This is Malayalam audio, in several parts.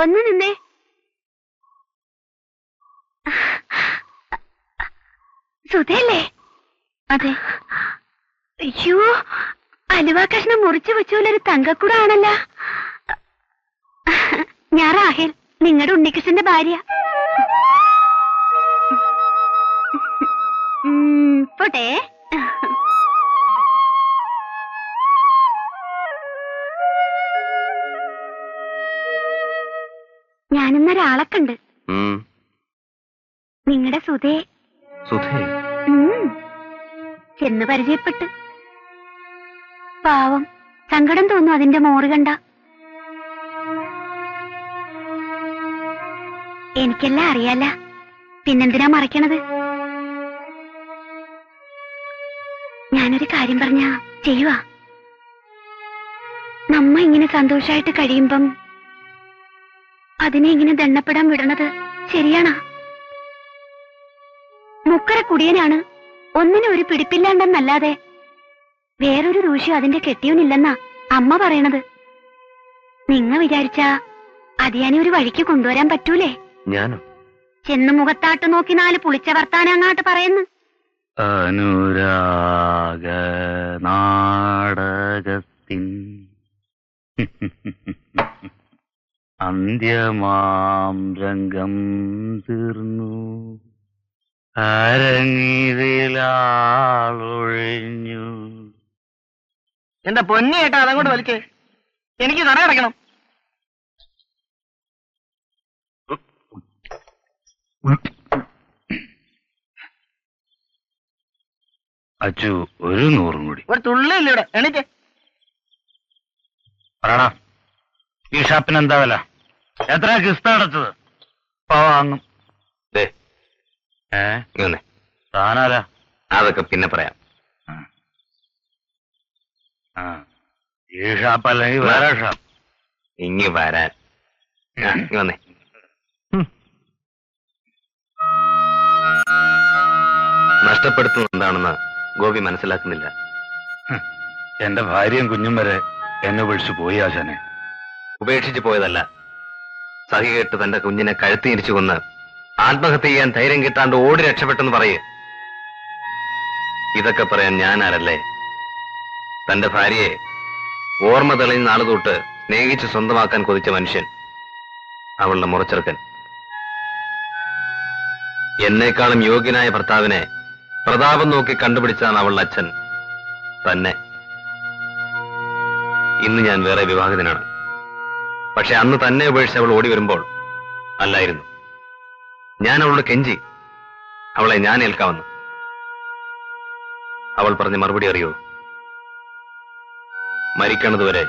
ഒന്ന് നിന്നേ. സുധയല്ലേ? അതെ. അയ്യോ, അലുവ കഷ്ണം മുറിച്ചു വെച്ചോലൊരു തങ്കക്കൂടാണല്ല. ഞാൻ റാഹേൽ, നിങ്ങളുടെ ഉണ്ണികൃഷ്ണന്റെ ഭാര്യ. പോട്ടെ. ഞാനിന്നൊരാളെ കണ്ട്. നിങ്ങളുടെ സുധേ. ചെന്ന് പരിചയപ്പെട്ട്. പാവം, സങ്കടം തോന്നും അതിന്റെ മോറ് കണ്ട. എനിക്കെല്ലാം അറിയാല, പിന്നെന്തിനാ മറയ്ക്കണത്? ഞാനൊരു കാര്യം പറഞ്ഞാ ചെയ്യുവാ. നമ്മ ഇങ്ങനെ സന്തോഷായിട്ട് കഴിയുമ്പം അതിനെ ഇങ്ങനെ ദണ്ണപ്പെടാൻ വിടണത് ശരിയാണോ? മുക്കര കുടിയനാണ്, ഒന്നിനും ഒരു പിടിപ്പില്ലാണ്ടെന്നല്ലാതെ വേറൊരു ദൂഷ്യം അതിന്റെ കെട്ടിയോനില്ലെന്നാ അമ്മ പറയണത്. നിങ്ങ വിചാരിച്ചാ അതിയാനെ ഒരു വഴിക്ക് കൊണ്ടുവരാൻ പറ്റൂലേ? ഞാനോ? ചെന്ന് മുഖത്താട്ട് നോക്കി 4 പുളിച്ച വർത്താനം അങ്ങാട്ട് പറയുന്നു. അനുരാഗ നാടകത്തിൻ അന്ത്യമാം രംഗം തീർന്നു, അരങ്ങിതിലാളൊഴിഞ്ഞു. എന്റെ പൊന്നി ഏട്ടാ, അതങ്ങോട്ട് വലിക്കേ, എനിക്ക് തറ അടയ്ക്കണം. അച്ചു, ഒരു 100 കൂടി. ഒരു തുള്ളിയില്ല ഇവിടെ, എണീറ്റേ. പറയടാ, ഈ ഷാപ്പിന് എന്താ വില? എത്ര കിസ്ത അടച്ചത്? വാങ്ങും. താനാരാ? അതൊക്കെ പിന്നെ പറയാം. ഈ ഷാപ്പ് അല്ലെങ്കിൽ വേറെ ഷാപ്പ്? ഇങ്ങി വരാൻ. വന്നേ. നഷ്ടപ്പെടുത്തുന്നത് എന്താണെന്ന് ഗോപി മനസ്സിലാക്കുന്നില്ല. എന്റെ ഭാര്യയും കുഞ്ഞും വരെ എന്നെ വിളിച്ചു പോയി ആശാനെ. ഉപേക്ഷിച്ചു പോയതല്ല, സഹി കേട്ട് തന്റെ കുഞ്ഞിനെ കഴുത്തിരിച്ചു കൊന്ന് ആത്മഹത്യ ചെയ്യാൻ ധൈര്യം കിട്ടാണ്ട് ഓടി രക്ഷപ്പെട്ടെന്ന് പറയേ. ഇതൊക്കെ പറയാൻ ഞാനാരല്ലേ? തന്റെ ഭാര്യയെ ഓർമ്മ തെളിയുന്ന നാള് തൊട്ട് സ്നേഹിച്ച് സ്വന്തമാക്കാൻ കൊതിച്ച മനുഷ്യൻ, അവളുടെ മുറച്ചെറുക്കൻ. എന്നേക്കാളും യോഗ്യനായ ഭർത്താവിനെ പ്രതാപം നോക്കി കണ്ടുപിടിച്ചതാണ് അവളുടെ അച്ഛൻ തന്നെ. ഇന്ന് ഞാൻ വേറെ വിവാഹിതനാണ്. പക്ഷെ അന്ന് തന്നെ ഉപേക്ഷിച്ച് അവൾ ഓടി വരുമ്പോൾ അല്ലായിരുന്നു. ഞാൻ അവളോട് കെഞ്ചി അവളെ ഞാൻ ഏൽക്കാമെന്ന്. അവൾ പറഞ്ഞ മറുപടി അറിയോ? മരിക്കണതുവരെ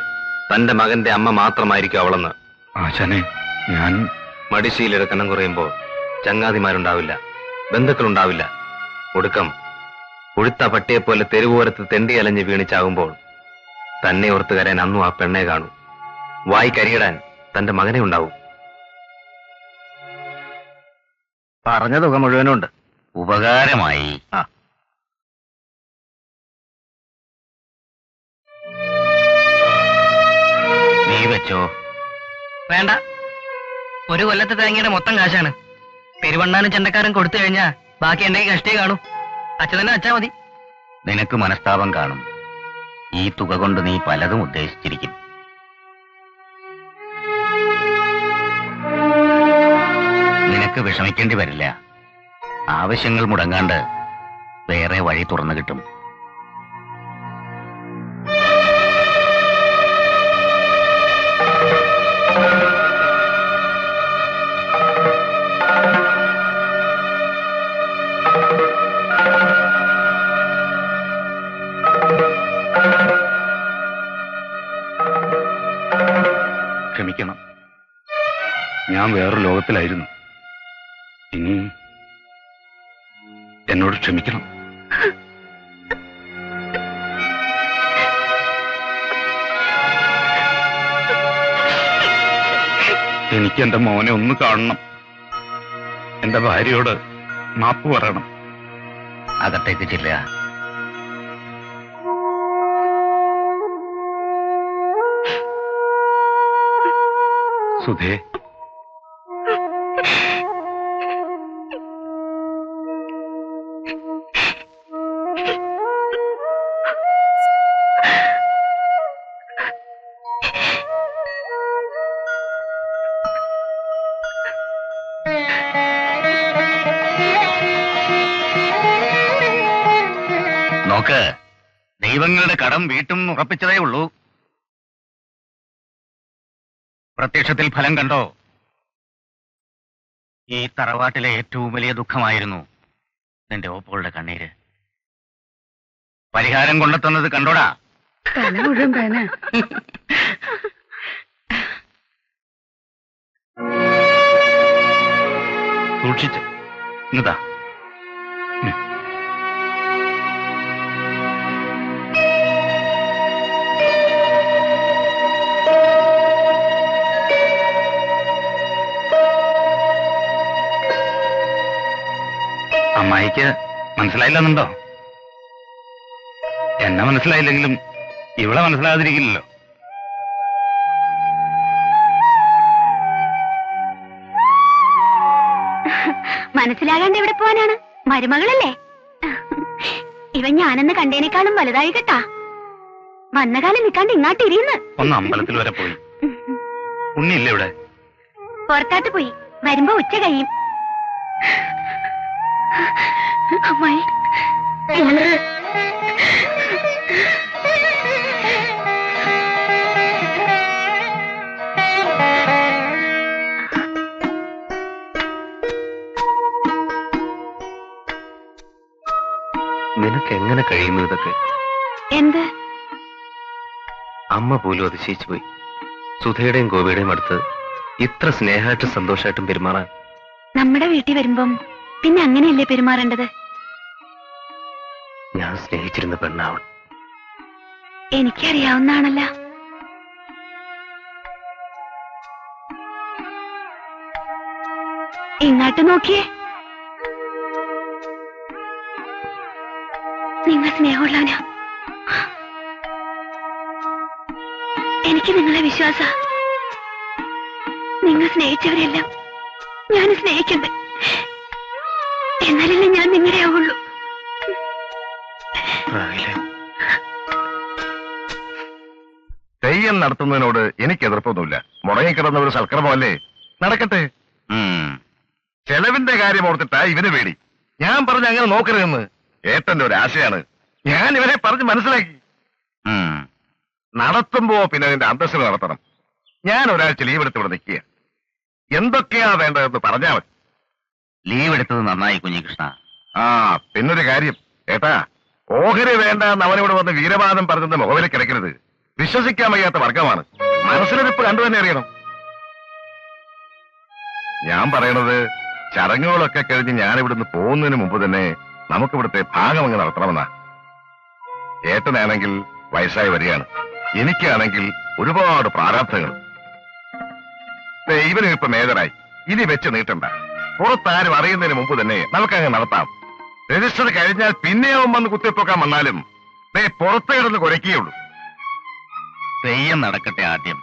തന്റെ മകന്റെ അമ്മ മാത്രമായിരിക്കും അവളെന്ന്. ആശാനെ, ഞാൻ മടിശീലയുടെ കനം കുറയുമ്പോൾ ചങ്ങാതിമാരുണ്ടാവില്ല, ബന്ധുക്കളുണ്ടാവില്ല. ഒടുക്കം ഉഴുത്ത പട്ടിയെപ്പോലെ തെരുവോരത്ത് തെണ്ടി അലഞ്ഞ് വീണിച്ചാകുമ്പോൾ തന്നെ ഓർത്ത് കരയാൻ അന്നും ആ പെണ്ണെ കാണൂ. വായി കരിയിടാൻ തന്റെ മകനെ ഉണ്ടാവും. പറഞ്ഞ തുക മുഴുവനുണ്ട്. ഉപകാരമായി. നീ വെച്ചോ. വേണ്ട, ഒരു കൊല്ലത്തെ തേങ്ങയുടെ മൊത്തം കാശാണ്. പെരുവണ്ണാനും ചെണ്ടക്കാരും കൊടുത്തു കഴിഞ്ഞാ ബാക്കി എന്റെ കഷ്ടേ കാണൂ. അച്ഛൻ തന്നെ അച്ഛാ മതി. നിനക്ക് മനസ്താപം കാണും. ഈ തുക കൊണ്ട് നീ പലതും ഉദ്ദേശിച്ചിരിക്കും. നിനക്ക് വിഷമിക്കേണ്ടി വരില്ല. ആവശ്യങ്ങൾ മുടങ്ങാണ്ട് വേറെ വഴി തുറന്നു കിട്ടും. ക്ഷമിക്കണം, ഞാൻ വേറൊരു ലോകത്തിലായിരുന്നു. ഇനി എന്നോട് ക്ഷമിക്കണം. എനിക്ക് എന്റെ മോനെ ഒന്ന് കാണണം. എന്റെ ഭാര്യയോട് മാപ്പ് പറയണം. അകത്തേക്ക് ചെല്ലുക. സുധേ, നോക്ക്, ദൈവങ്ങളുടെ കടം വീട്ടും ഉറപ്പിച്ചതേ ഉള്ളൂ. പ്രത്യക്ഷത്തിൽ ഫലം കണ്ടോ? ഈ തറവാട്ടിലെ ഏറ്റവും വലിയ ദുഃഖമായിരുന്നു നിന്റെ ഓപ്പോളുടെ കണ്ണീര്. പരിഹാരം കൊണ്ടെത്തുന്നത് കണ്ടോടാ. തല മുഴുവൻ പേന. സൂക്ഷിച്ച് ഇങ്ങതാ. അമ്മായിക്ക് മനസ്സിലായില്ലെന്നുണ്ടോ? എന്നെ മനസ്സിലായില്ലെങ്കിലും ഇവളെ മനസ്സിലാകാതിരിക്കില്ലല്ലോ. മനസ്സിലാകാണ്ട് എവിടെ പോവാനാണ്? മരുമകളല്ലേ? ഇവൻ ഞാനെന്ന് കണ്ടേനേക്കാളും വലുതായി കേട്ടാ. വന്ന കാലം നിൽക്കാണ്ട് ഇങ്ങാട്ടിരിയുന്നു. ഒന്ന് അമ്പലത്തിൽ വരെ പോയി. ഉണ്ണിയില്ലേ ഇവിടെ? പുറത്താട്ട് പോയി. വരുമ്പോ ഉച്ച കഴിയും. അമ്മായി, നിനക്ക് എങ്ങനെ കഴിയുന്നു ഇതൊക്കെ? എന്ത്? അമ്മ പോലും അതിശയിച്ചു പോയി. സുധയുടെയും ഗോപിയുടെയും അടുത്ത് ഇത്ര സ്നേഹമായിട്ടും സന്തോഷമായിട്ടും പെരുമാറാൻ. നമ്മുടെ വീട്ടിൽ വരുമ്പം പിന്നെ അങ്ങനെയല്ലേ പെരുമാറേണ്ടത്? ഞാൻ സ്നേഹിച്ചിരുന്ന പെണ്ണാവൾ. എനിക്കറിയാവുന്നതാണല്ല. ഇങ്ങോട്ട് നോക്കിയേ. നിങ്ങൾ സ്നേഹമുള്ളവനാ. എനിക്ക് നിങ്ങളെ വിശ്വാസ. നിങ്ങൾ സ്നേഹിച്ചവരെല്ലാം ഞാൻ സ്നേഹിക്കണ്ടേ? എന്നാലല്ലേ ഞാൻ നിങ്ങളുടെ ആവുള്ളൂ. തെയ്യം നടത്തുന്നതിനോട് എനിക്ക് എതിർപ്പൊന്നുമില്ല. മുടങ്ങിക്കിടന്ന ഒരു സൽക്രമമല്ലേ, നടക്കട്ടെ. ചെലവിന്റെ കാര്യം ഓർത്തിട്ടാ ഇവന് പേടി. ഞാൻ പറഞ്ഞ അങ്ങനെ നോക്കരുതെന്ന് ഏട്ടന്റെ ഒരു ആശയാണ്. ഞാൻ ഇവനെ പറഞ്ഞ് മനസ്സിലാക്കി. നടത്തുമ്പോ പിന്നെ അതിന്റെ അന്തസ്സിൽ നടത്തണം. ഞാൻ ഒരാഴ്ച ലീവ് എടുത്ത് ഇവിടെ നിൽക്കുക. എന്തൊക്കെയാ വേണ്ടതെന്ന് പറഞ്ഞാൽ മതി. ലീവ് എടുത്തത് നന്നായി കുഞ്ഞികൃഷ്ണ. പിന്നൊരു കാര്യം ഏട്ടാ, ഓഹരി വേണ്ട എന്ന് അവനിവിടെ വന്ന് വീരവാദം പറഞ്ഞെന്ന് മുഖവിലേക്ക് കിടക്കരുത്. വിശ്വസിക്കാൻ വയ്യാത്ത വർഗമാണ്. മനസ്സിലിരിപ്പ് കണ്ടു തന്നെ അറിയണം. ഞാൻ പറയണത് ചടങ്ങുകളൊക്കെ കഴിഞ്ഞ് ഞാനിവിടുന്ന് പോകുന്നതിന് മുമ്പ് തന്നെ നമുക്കിവിടുത്തെ ഭാഗമങ്ങ് നടത്തണമെന്നാ. ഏട്ടനാണെങ്കിൽ വയസ്സായി വരികയാണ്. എനിക്കാണെങ്കിൽ ഒരുപാട് പ്രാരാബ്ധങ്ങൾ. ഇവനും ഇപ്പൊ മേജറായി. ഇനി വെച്ച് നീട്ടണ്ട. പുറത്താരും അറിയുന്നതിന് മുമ്പ് തന്നെ നമുക്കങ്ങ് നടത്താം. രജിസ്റ്റർ കഴിഞ്ഞാൽ പിന്നെയാവും വന്ന് കുത്തിപ്പൊക്കാൻ വന്നാലും പുറത്ത് കിടന്ന് കുരയ്ക്കുകയുള്ളൂ. തെയ്യം നടക്കട്ടെ ആദ്യം.